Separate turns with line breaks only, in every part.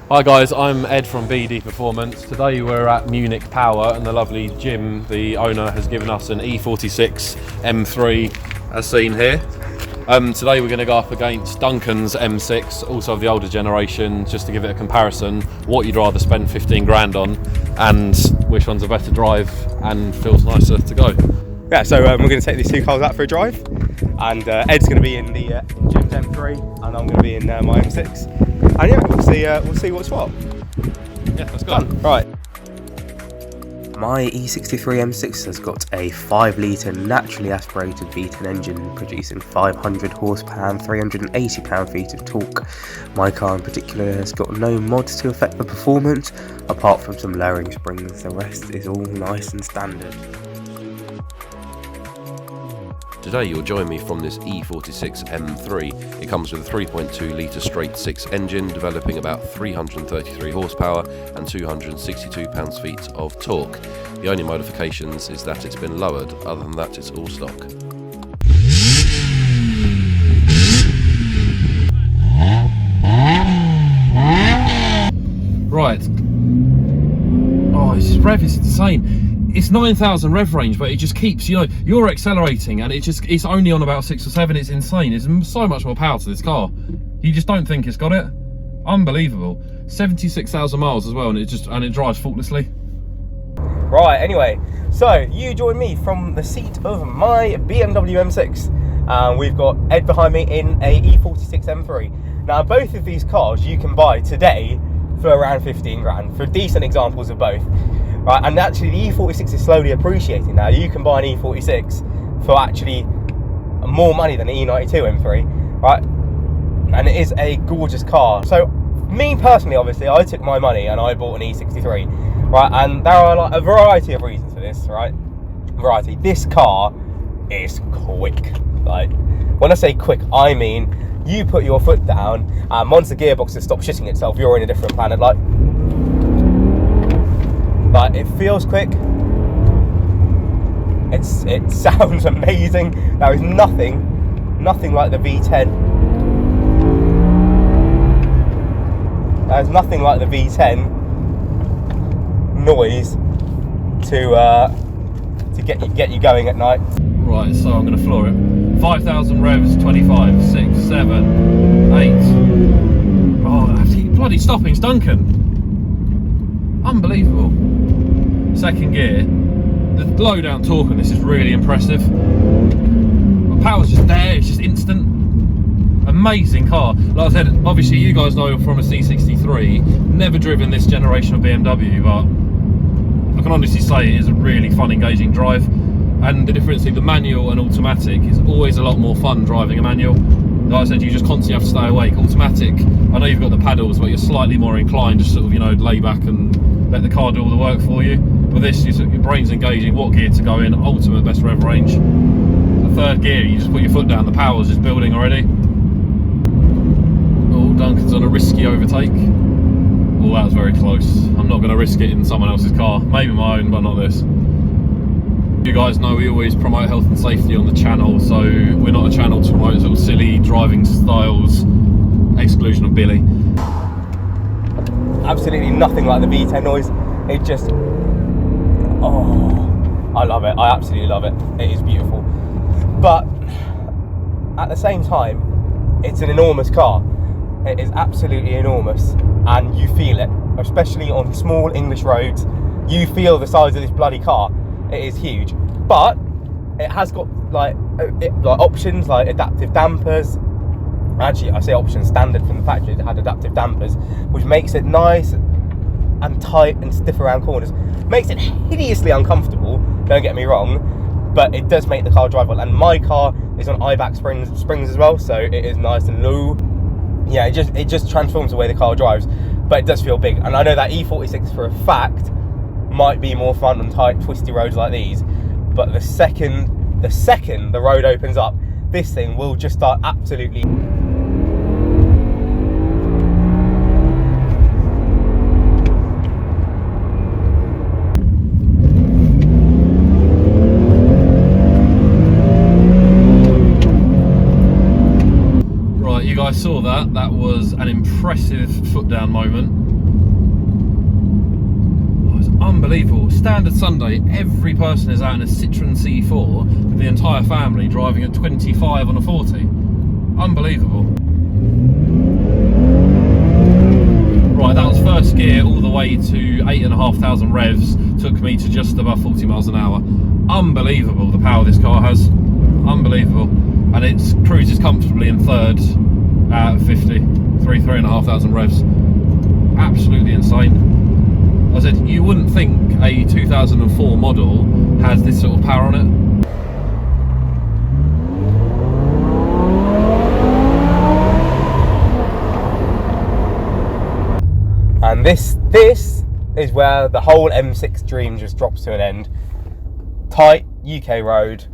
Hi guys, I'm Ed from BD Performance. Today we're at Munich Power and the lovely Jim, the owner, has given us an E46 M3 as seen here. Today we're going to go up against Duncan's M6, also of the older generation, just to give it a comparison, what you'd rather spend 15 grand on and which one's a better drive and feels nicer to go.
Yeah, so we're going to take these two cars out for a drive, and Ed's going to be in the Jim's M3 and I'm going to be in my M6. And yeah, we'll see what's what.
Yeah, let's go.
Right. My E63 M6 has got a 5 litre naturally aspirated V10 engine producing 500 horsepower and 380 pound-feet of torque. My car in particular has got no mods to affect the performance, apart from some lowering springs. The rest is all nice and standard.
Today you'll join me from this E46 M3. It comes with a 3.2 litre straight 6 engine, developing about 333 horsepower and 262 pounds-feet of torque. The only modifications is that it's been lowered, other than that it's all stock.
Right. Oh, this rev is insane. It's 9,000 rev range, but it just keeps, you're accelerating and it's only on about 6 or 7. It's insane. There's so much more power to this car. You just don't think it's got it. Unbelievable. 76,000 miles as well, and it drives faultlessly.
Right, anyway, so you join me from the seat of my BMW M6. We've got Ed behind me in a E46 M3. Now, both of these cars you can buy today for around 15 grand, for decent examples of both. Right, and actually the E46 is slowly appreciating now. You can buy an E46 for actually more money than an E92 M3, right? And it is a gorgeous car. So me personally, obviously, I took my money and I bought an E63, right? And there are like a variety of reasons for this, right? Variety. This car is quick. Like, when I say quick, I mean you put your foot down and once the gearbox has stopped shitting itself, you're in a different planet. Like it feels quick. It sounds amazing. There is nothing like the V10. There's nothing like the V10 noise to get you going at night.
Right, so I'm going to floor it. 5,000 revs, 25, 6, 7, 8. Oh, bloody stopping's Duncan. Unbelievable. Second gear. The low down torque on this is really impressive. The power's just there, it's just instant. Amazing car. Like I said, obviously you guys know from a C63, never driven this generation of BMW, but I can honestly say it is a really fun, engaging drive. And the difference between the manual and automatic is always a lot more fun driving a manual. Like I said, you just constantly have to stay awake. Automatic, I know you've got the paddles, but you're slightly more inclined to sort of, lay back and let the car do all the work for you. With this, your brain's engaging, what gear to go in, ultimate best rev range. The third gear, you just put your foot down, the power's just building already. Oh, Duncan's on a risky overtake. Oh, that was very close. I'm not going to risk it in someone else's car. Maybe my own, but not this. You guys know we always promote health and safety on the channel, so we're not a channel to promote sort of silly driving styles, exclusion of Billy.
Absolutely nothing like the V10 noise. It just, oh, I love it. I absolutely love it. It is beautiful. But at the same time, it's an enormous car. It is absolutely enormous, and you feel it, especially on small English roads. You feel the size of this bloody car. It is huge, but it has got like options like adaptive dampers. Actually, I say options, standard from the factory. It had adaptive dampers, which makes it nice and tight and stiff around corners. Makes it hideously uncomfortable, don't get me wrong, but it does make the car drive well. And my car is on I-back springs as well, so it is nice and low. Yeah, it just transforms the way the car drives, but it does feel big. And I know that E46 for a fact might be more fun on tight, twisty roads like these, but the second the road opens up, this thing will just start absolutely.
Right, you guys saw that. That was an impressive foot down moment. unbelievable. Standard Sunday, every person is out in a Citroen C4 with the entire family driving at 25 on a 40. Unbelievable. Right, that was first gear all the way to 8,500 revs. Took me to just above 40 miles an hour. Unbelievable the power this car has. Unbelievable. And it cruises comfortably in third at 50, 3,500 revs. Absolutely insane. I said, you wouldn't think a 2004 model has this sort of power on it.
And this is where the whole M6 dream just drops to an end. Tight UK road,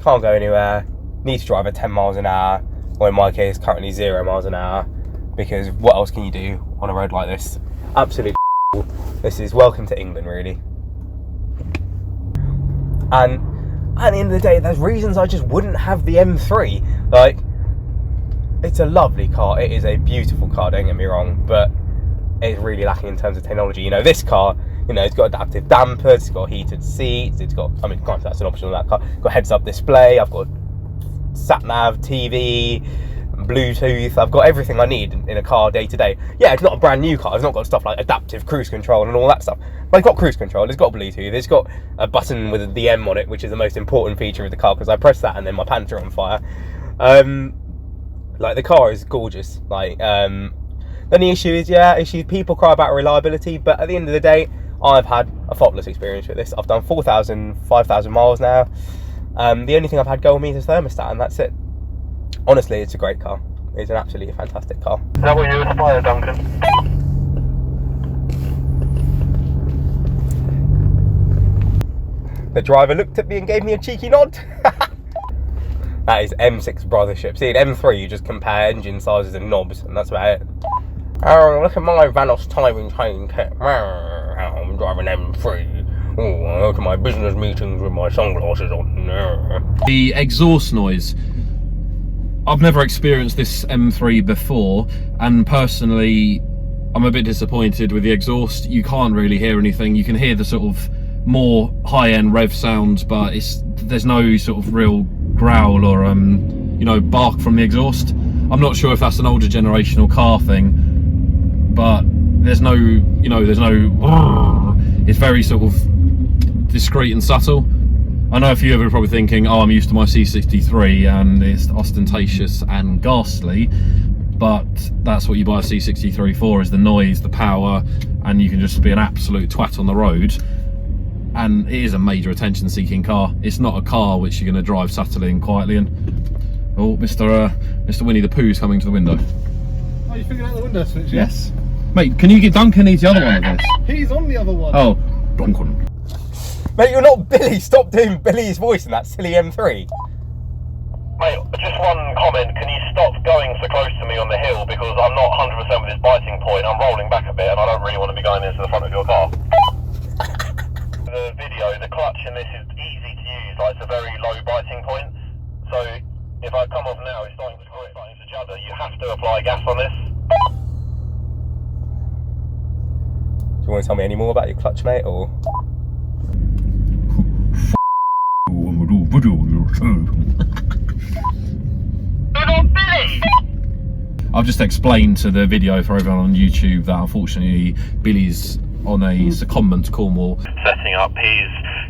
can't go anywhere, need to drive at 10 miles an hour, or in my case currently 0 miles an hour, because what else can you do on a road like this? Absolutely. This is welcome to England, really. And at the end of the day, there's reasons I just wouldn't have the M3. Like, it's a lovely car, it is a beautiful car, don't get me wrong, but it's really lacking in terms of technology. You know, this car, you know, it's got adaptive dampers, it's got heated seats, it's got, I mean, granted that's an option on that car, it's got heads-up display, I've got sat-nav, TV, Bluetooth, I've got everything I need in a car day to day. Yeah, it's not a brand new car, it's not got stuff like adaptive cruise control and all that stuff, but it's got cruise control, it's got Bluetooth, it's got a button with the M on it, which is the most important feature of the car, because I press that and then my pants are on fire. Like, the car is gorgeous. Like, the only issue is, people cry about reliability, but at the end of the day, I've had a faultless experience with this. I've done 4,000, 5,000 miles now. The only thing I've had go on me is thermostat, and that's it. Honestly, it's a great car. It's an absolutely fantastic car.
Is that what you aspire, Duncan?
The driver looked at me and gave me a cheeky nod. That is M6 brothership. See, in M3, you just compare engine sizes and knobs, and that's about it. Oh, look at my Vanos timing chain kit. I'm driving M3. Oh, I go to my business meetings with my sunglasses on.
The exhaust noise. I've never experienced this M3 before, and personally, I'm a bit disappointed with the exhaust. You can't really hear anything. You can hear the sort of more high-end rev sounds, but there's no sort of real growl or you know, bark from the exhaust. I'm not sure if that's an older generational car thing, but there's no, you know, it's very sort of discreet and subtle. I know a few of you are probably thinking, oh, I'm used to my C63 and it's ostentatious and ghastly, but that's what you buy a C63 for, is the noise, the power, and you can just be an absolute twat on the road. And it is a major attention-seeking car. It's not a car which you're going to drive subtly and quietly in. Oh, Mr. Winnie the Pooh's coming to the window.
Oh, you figured out the window switch?
Yes. Mate, can you get Duncan? Needs the other one of this.
He's on the other one.
Oh, Duncan.
Mate, you're not Billy. Stop doing Billy's voice in that silly M3.
Mate, just one comment. Can you stop going so close to me on the hill, because I'm not 100% with this biting point. I'm rolling back a bit and I don't really want to be going into the front of your car. The video, the clutch in this is easy to use, like it's a very low biting point. So if I come off now, it's starting to judder. You have to apply gas on this.
Do you want to tell me any more about your clutch, mate, or?
I've just explained to the video for everyone on YouTube that unfortunately Billy's on a secondment to Cornwall.
Setting up,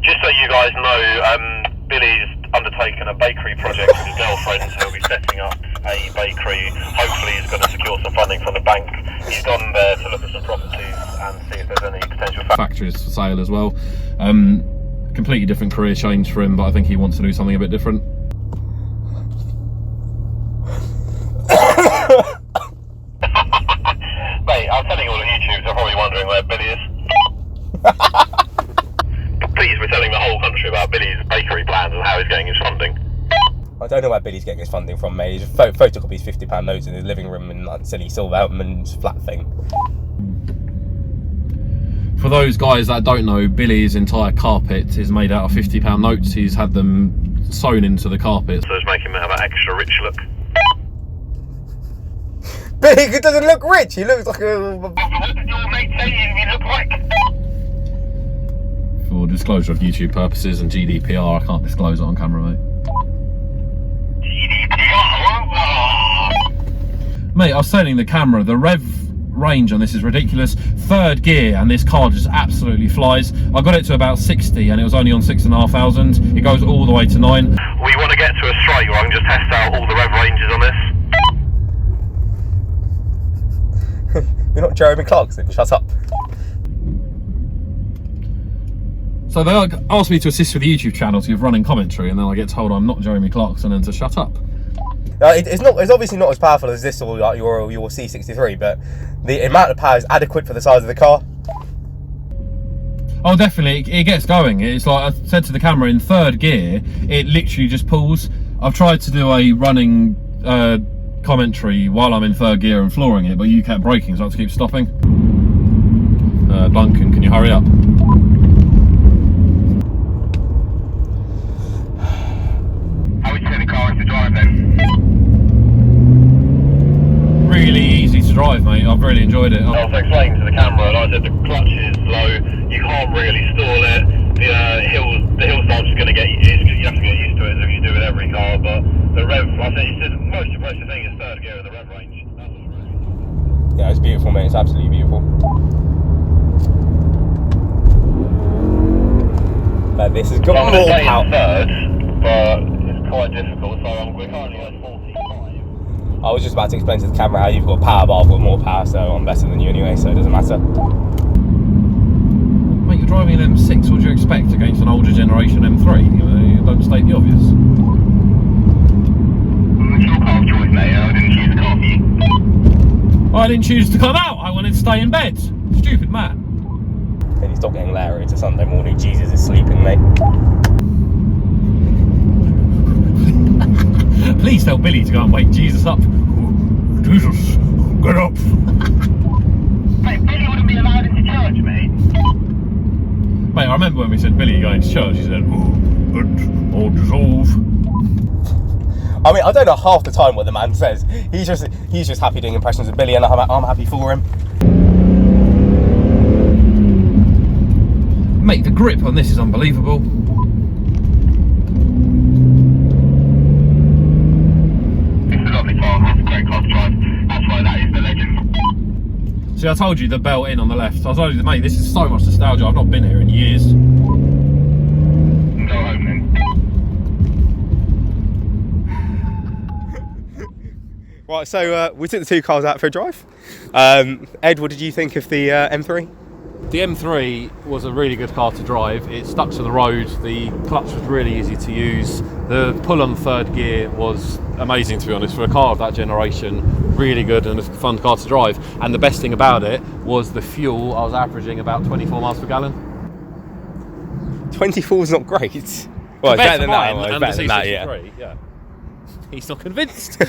just so you guys know, Billy's undertaken a bakery project with his girlfriend, so he'll be setting up a bakery. Hopefully he's going to secure some funding from the bank. He's gone there to look at some properties and see if there's any potential
factories for sale as well. Completely different career change for him, but I think he wants to do something a bit different.
Mate, I'm telling all the YouTubers are probably wondering where Billy is. Please, we're telling the whole country about Billy's bakery plans and how he's getting his funding.
I don't know where Billy's getting his funding from, mate. He's photocopies £50 notes in his living room and like silly Silverman's flat thing.
For those guys that don't know, Billy's entire carpet is made out of £50 notes. He's had them sewn into the carpet.
So it's making him have an extra rich look.
Billy doesn't look rich, he looks like a...
What did your mate say you look like?
For disclosure of YouTube purposes and GDPR, I can't disclose it on camera, mate. Mate, I was telling the camera, the rev range on this is ridiculous. Third gear and this car just absolutely flies. I got it to about 60 and it was only on 6,500. It goes all the way to 9.
We want to get to a straight where I can just test out all the rev ranges on this.
You're not Jeremy Clarkson, shut up.
So they asked me to assist with the YouTube channel to give running commentary, and then I get told I'm not Jeremy Clarkson and to shut up.
It's obviously not as powerful as this or like your C63, but the amount of power is adequate for the size of the car.
Oh, definitely, it gets going. It's like I said to the camera, in third gear, it literally just pulls. I've tried to do a running commentary while I'm in third gear and flooring it, but you kept braking, so I had to keep stopping. Duncan, can you hurry up?
How would you say the car is to drive then?
Really easy to drive, mate. I've really enjoyed it.
I was explaining to the camera, like I said, the clutch is low, you can't really stall it, the hill start's just going to get, you have to get used to it as you do with every car, but the rev, I think the most impressive thing is third gear and the rev range. That's what's really...
Yeah, it's beautiful, mate. It's absolutely beautiful. But this has got
I'm
more
going to stay
power.
in third, but it's quite difficult, so we're currently at 45.
I was just about to explain to the camera how you've got power, but I've got more power, so I'm better than you anyway, so it doesn't matter.
Mate, you're driving an M6, what do you expect against an older generation M3? You don't state the obvious.
It's your car of choice, mate. I didn't choose the car for you.
I didn't choose to come out, I wanted to stay in bed. Stupid man.
Can you stop getting Larry? It's a Sunday morning. Jesus is sleeping, mate.
Please tell Billy to go and wake Jesus up. Jesus, get up.
Mate, Billy wouldn't be allowed into church, mate.
Mate, I remember when we said Billy going to church, he said, oh, I'll dissolve.
I mean, I don't know half the time what the man says. He's just happy doing impressions of Billy, and I'm happy for him.
Mate, the grip on this is unbelievable.
It's a lovely car. It's a great car to drive. That's why that is the legend.
See, I told you the belt in on the left. I told you, mate, this is so much nostalgia. I've not been here in years.
Go home then.
Right, so we took the two cars out for a drive. Ed, what did you think of the M3?
The M3 was a really good car to drive. It stuck to the road. The clutch was really easy to use. The pull on third gear was amazing, to be honest, for a car of that generation. Really good and a fun car to drive. And the best thing about it was the fuel. I was averaging about 24 miles per gallon.
24 is not great. Well, it's better than that. Well, it's
and
better
the
than that,
C63, yeah. He's not convinced.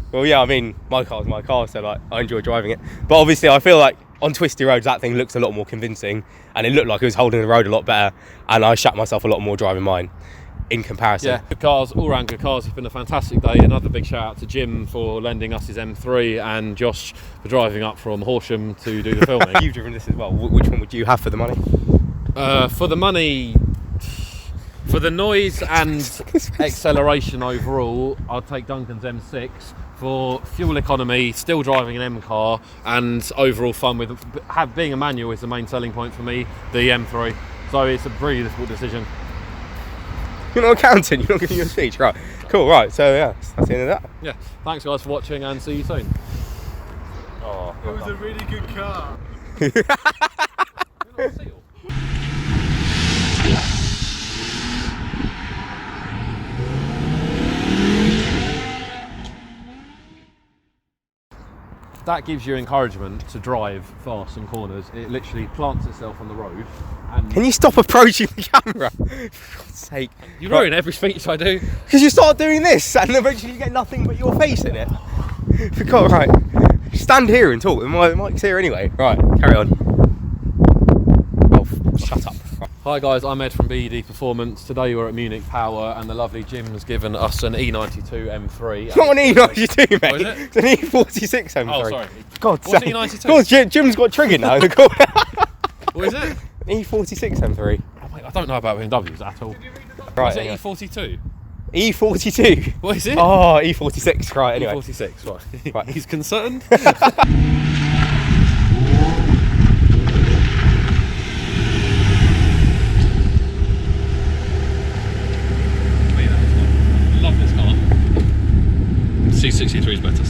Well, yeah, I mean, my car's my car, so like I enjoy driving it. But obviously, I feel like on twisty roads, that thing looks a lot more convincing, and it looked like it was holding the road a lot better. And I shat myself a lot more driving mine in comparison.
Yeah, good cars, all round good cars. It's been a fantastic day. Another big shout out to Jim for lending us his M3 and Josh for driving up from Horsham to do the filming.
You've driven this as well. Which one would you have for the money?
For the money, for the noise and acceleration overall, I'll take Duncan's M6. For fuel economy, still driving an M car, and overall fun with being a manual is the main selling point for me, the M3. So it's a really difficult decision.
You're not accounting, you're not giving you a speech, right? Cool, right, so yeah, that's the end of that.
Yeah, thanks guys for watching and see you soon.
Oh,
It was a really good car.
That gives you encouragement to drive fast in corners. It literally plants itself on the road. And
Can you stop approaching the camera? For God's sake.
you ruin every speech I do.
Because you start doing this and eventually you get nothing but your face in it. For God, right. Stand here and talk. The mic's here anyway. Right, carry on. Oh, shut up. Right.
Hi guys, I'm Ed from BED Performance. Today we're at Munich Power and the lovely Jim has given us an E92 M3.
It's not an E92, mate.
What is it?
It's an E46 M3.
Oh, sorry.
God's
What's
sake.
E92?
God, Jim's got triggered now in the corner.
What is it?
E46 M3.
Oh, mate, I don't know about BMWs at all.
Right,
Is it
anyway.
E42?
E42.
What is it?
Oh, E46. Right, anyway.
E46, right.
Right.
He's concerned. Love this car. C63 is better.